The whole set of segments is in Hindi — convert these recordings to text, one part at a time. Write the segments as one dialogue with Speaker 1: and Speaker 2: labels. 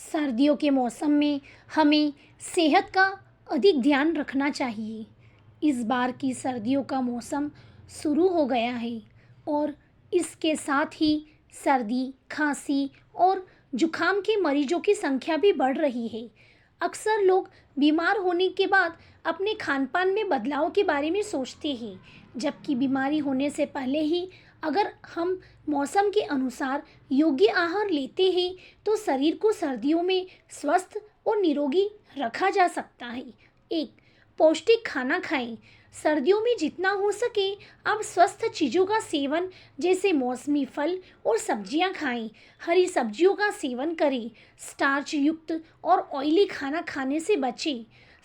Speaker 1: सर्दियों के मौसम में हमें सेहत का अधिक ध्यान रखना चाहिए। इस बार की सर्दियों का मौसम शुरू हो गया है और इसके साथ ही सर्दी, खांसी और जुखाम के मरीजों की संख्या भी बढ़ रही है। अक्सर लोग बीमार होने के बाद अपने खान-पान में बदलाव के बारे में सोचते हैं, जबकि बीमारी होने से पहले ही अगर हम मौसम के अनुसार योग्य आहार लेते हैं, तो शरीर को सर्दियों में स्वस्थ और निरोगी रखा जा सकता है। एक पौष्टिक खाना खाएं। सर्दियों में जितना हो सके आप स्वस्थ चीज़ों का सेवन जैसे मौसमी फल और सब्जियां खाएं। हरी सब्जियों का सेवन करें। स्टार्च युक्त और ऑयली खाना खाने से बचें।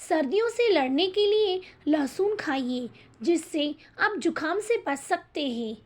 Speaker 1: सर्दियों से लड़ने के लिए लहसुन खाइए, जिससे आप जुखाम से बच सकते हैं।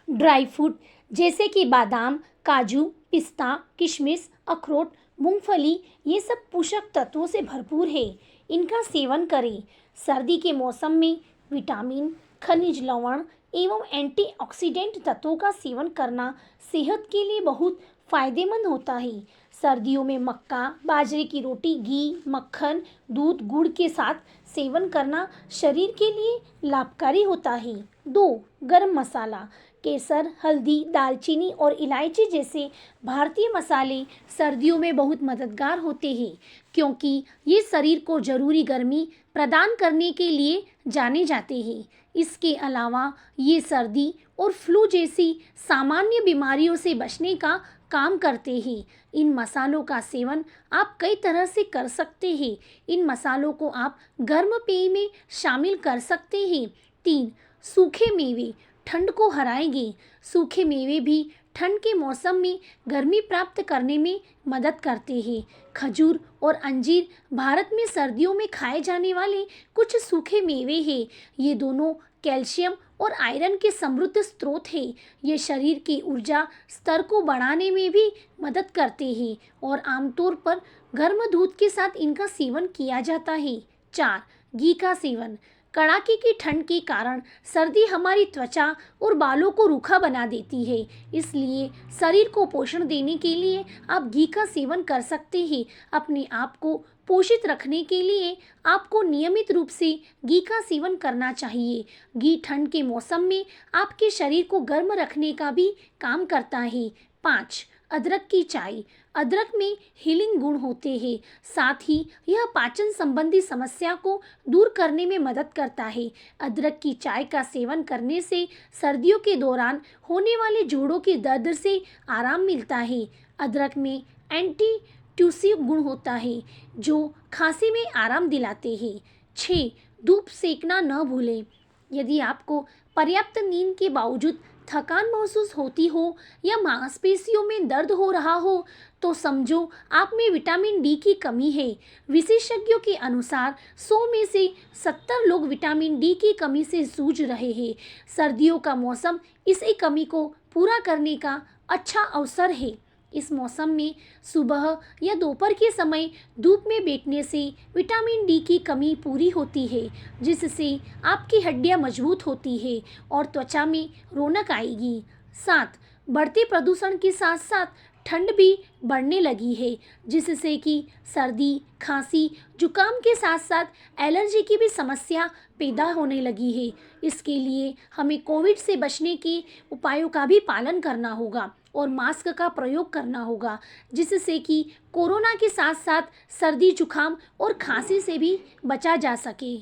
Speaker 1: ड्राई फ्रूट जैसे कि बादाम, काजू, पिस्ता, किशमिश, अखरोट, मूंगफली ये सब पोषक तत्वों से भरपूर है। इनका सेवन करें। सर्दी के मौसम में विटामिन, खनिज लवण एवं एंटीऑक्सीडेंट तत्वों का सेवन करना सेहत के लिए बहुत फायदेमंद होता है। सर्दियों में मक्का, बाजरे की रोटी, घी, मक्खन, दूध, गुड़ के साथ सेवन करना शरीर के लिए लाभकारी होता है। 2. गरम मसाला। केसर, हल्दी, दालचीनी और इलायची जैसे भारतीय मसाले सर्दियों में बहुत मददगार होते हैं, क्योंकि ये शरीर को जरूरी गर्मी प्रदान करने के लिए जाने जाते हैं। इसके अलावा ये सर्दी और फ्लू जैसी सामान्य बीमारियों से बचने का काम करते हैं। इन मसालों का सेवन आप कई तरह से कर सकते हैं। इन मसालों को आप गर्म पेय में शामिल कर सकते हैं। 3. सूखे मेवे ठंड को हराएंगे। सूखे मेवे भी ठंड के मौसम में गर्मी प्राप्त करने में मदद करते हैं। खजूर और अंजीर भारत में सर्दियों में खाए जाने वाले कुछ सूखे मेवे हैं। ये दोनों कैल्शियम और आयरन के समृद्ध स्रोत हैं। ये शरीर की ऊर्जा स्तर को बढ़ाने में भी मदद करते हैं और आमतौर पर गर्म दूध के साथ इनका सेवन किया जाता है। 4. घी का सेवन। कड़ाके की ठंड के कारण सर्दी हमारी त्वचा और बालों को रूखा बना देती है, इसलिए शरीर को पोषण देने के लिए आप घी का सेवन कर सकते हैं। अपने आप को पोषित रखने के लिए आपको नियमित रूप से घी का सेवन करना चाहिए। घी ठंड के मौसम में आपके शरीर को गर्म रखने का भी काम करता है। 5. अदरक की चाय। अदरक में हीलिंग गुण होते हैं, साथ ही यह पाचन संबंधी समस्या को दूर करने में मदद करता है। अदरक की चाय का सेवन करने से सर्दियों के दौरान होने वाले जोड़ों के दर्द से आराम मिलता है। अदरक में एंटी ट्यूसिव गुण होता है, जो खांसी में आराम दिलाते हैं। 6. धूप सेकना न भूलें। यदि आपको पर्याप्त नींद के बावजूद थकान महसूस होती हो या मांसपेशियों में दर्द हो रहा हो, तो समझो आप में विटामिन डी की कमी है। विशेषज्ञों के अनुसार 100 में से 70 लोग विटामिन डी की कमी से जूझ रहे हैं। सर्दियों का मौसम इसी कमी को पूरा करने का अच्छा अवसर है। इस मौसम में सुबह या दोपहर के समय धूप में बैठने से विटामिन डी की कमी पूरी होती है, जिससे आपकी हड्डियां मजबूत होती है और त्वचा में रौनक आएगी। 7. बढ़ते प्रदूषण के साथ साथ ठंड भी बढ़ने लगी है, जिससे कि सर्दी, खांसी, जुकाम के साथ साथ एलर्जी की भी समस्या पैदा होने लगी है। इसके लिए हमें कोविड से बचने के उपायों का भी पालन करना होगा और मास्क का प्रयोग करना होगा, जिससे कि कोरोना के साथ साथ सर्दी, जुकाम और खांसी से भी बचा जा सके।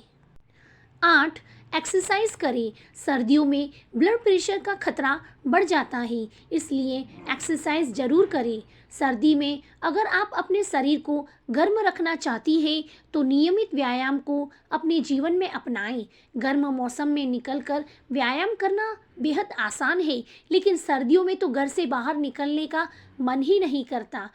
Speaker 1: 8. एक्सरसाइज करें। सर्दियों में ब्लड प्रेशर का खतरा बढ़ जाता है, इसलिए एक्सरसाइज जरूर करें। सर्दी में अगर आप अपने शरीर को गर्म रखना चाहती हैं, तो नियमित व्यायाम को अपने जीवन में अपनाएं। गर्म मौसम में निकलकर व्यायाम करना बेहद आसान है, लेकिन सर्दियों में तो घर से बाहर निकलने का मन ही नहीं करता।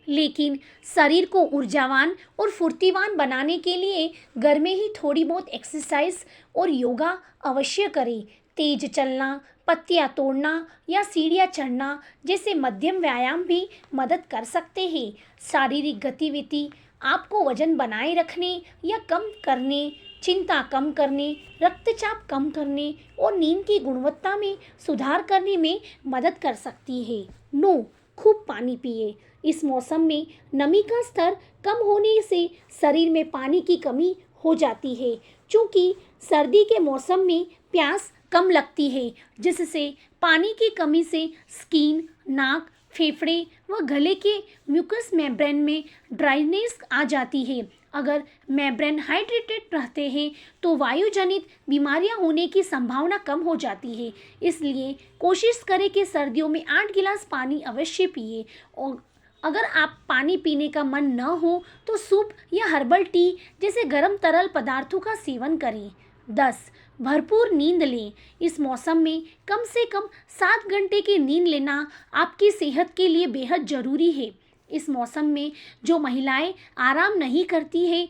Speaker 1: लेकिन शरीर को ऊर्जावान और फुर्तीवान बनाने के लिए घर में ही थोड़ी बहुत एक्सरसाइज और योगा अवश्य करें। तेज चलना, पत्तियां तोड़ना या सीढ़ियां चढ़ना जैसे मध्यम व्यायाम भी मदद कर सकते हैं। शारीरिक गतिविधि आपको वजन बनाए रखने या कम करने, चिंता कम करने, रक्तचाप कम करने और नींद की गुणवत्ता में सुधार करने में मदद कर सकती है। 9. खूब पानी पिए। इस मौसम में नमी का स्तर कम होने से शरीर में पानी की कमी हो जाती है। चूँकि सर्दी के मौसम में प्यास कम लगती है, जिससे पानी की कमी से स्किन, नाक, फेफड़े व गले के म्यूकस मेम्ब्रेन में ड्राइनेस आ जाती है। अगर मेम्ब्रेन हाइड्रेटेड रहते हैं तो वायु जनित बीमारियां होने की संभावना कम हो जाती है। इसलिए कोशिश करें कि सर्दियों में 8 गिलास पानी अवश्य पिए। और अगर आप पानी पीने का मन न हो तो सूप या हर्बल टी जैसे गर्म तरल पदार्थों का सेवन करें। 10. भरपूर नींद लें। इस मौसम में कम से कम 7 घंटे की नींद लेना आपकी सेहत के लिए बेहद ज़रूरी है। इस मौसम में जो महिलाएं आराम नहीं करती हैं,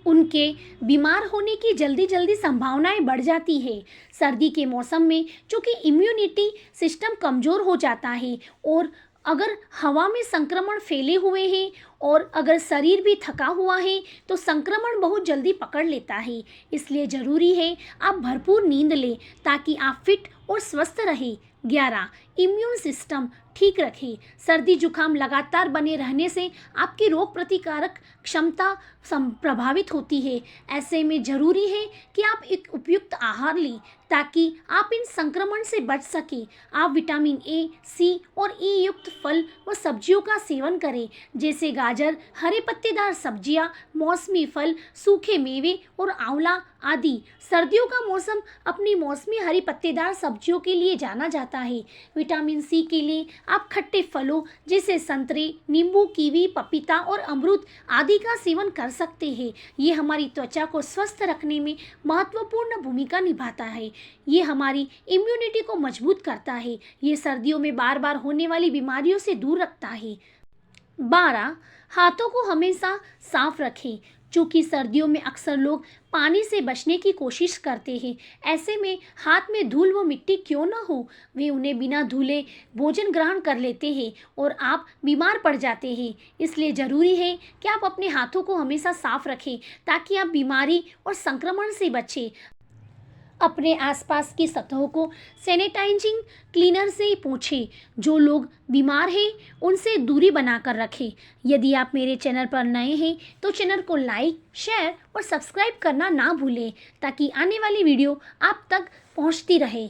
Speaker 1: उनके बीमार होने की जल्दी संभावनाएं बढ़ जाती है। सर्दी के मौसम में चूँकि इम्यूनिटी सिस्टम कमज़ोर हो जाता है और अगर हवा में संक्रमण फैले हुए हैं और अगर शरीर भी थका हुआ है तो संक्रमण बहुत जल्दी पकड़ लेता है। इसलिए ज़रूरी है आप भरपूर नींद लें ताकि आप फिट और स्वस्थ रहें। 11. इम्यून सिस्टम ठीक रखें। सर्दी जुकाम लगातार बने रहने से आपकी रोग प्रतिकारक क्षमता प्रभावित होती है। ऐसे में ज़रूरी है कि आप एक उपयुक्त आहार लें ताकि आप इन संक्रमण से बच सकें। आप विटामिन ए, सी और ई युक्त फल व सब्जियों का सेवन करें, जैसे गाजर, हरे पत्तेदार सब्जियां, मौसमी फल, सूखे मेवे और आंवला आदि। सर्दियों का मौसम अपनी मौसमी हरी पत्तेदार सब्जियों के लिए जाना जाता है। विटामिन सी के लिए आप खट्टे फलों जैसे संतरे, नींबू, कीवी, पपीता और अमरूद आदि का सेवन कर सकते हैं। ये हमारी त्वचा को स्वस्थ रखने में महत्वपूर्ण भूमिका निभाता है। ये हमारी इम्यूनिटी को मजबूत करता है। ये सर्दियों में बार बार होने वाली बीमारियों से दूर रखता है। 12. हाथों को हमेशा साफ रखें। चूँकि सर्दियों में अक्सर लोग पानी से बचने की कोशिश करते हैं, ऐसे में हाथ में धूल व मिट्टी क्यों न हो, वे उन्हें बिना धुले भोजन ग्रहण कर लेते हैं और आप बीमार पड़ जाते हैं। इसलिए ज़रूरी है कि आप अपने हाथों को हमेशा साफ रखें ताकि आप बीमारी और संक्रमण से बचें। अपने आसपास की सतहों को सैनिटाइजिंग क्लीनर से पोंछें। जो लोग बीमार हैं उनसे दूरी बनाकर रखें। यदि आप मेरे चैनल पर नए हैं तो चैनल को लाइक, शेयर और सब्सक्राइब करना ना भूलें ताकि आने वाली वीडियो आप तक पहुंचती रहे।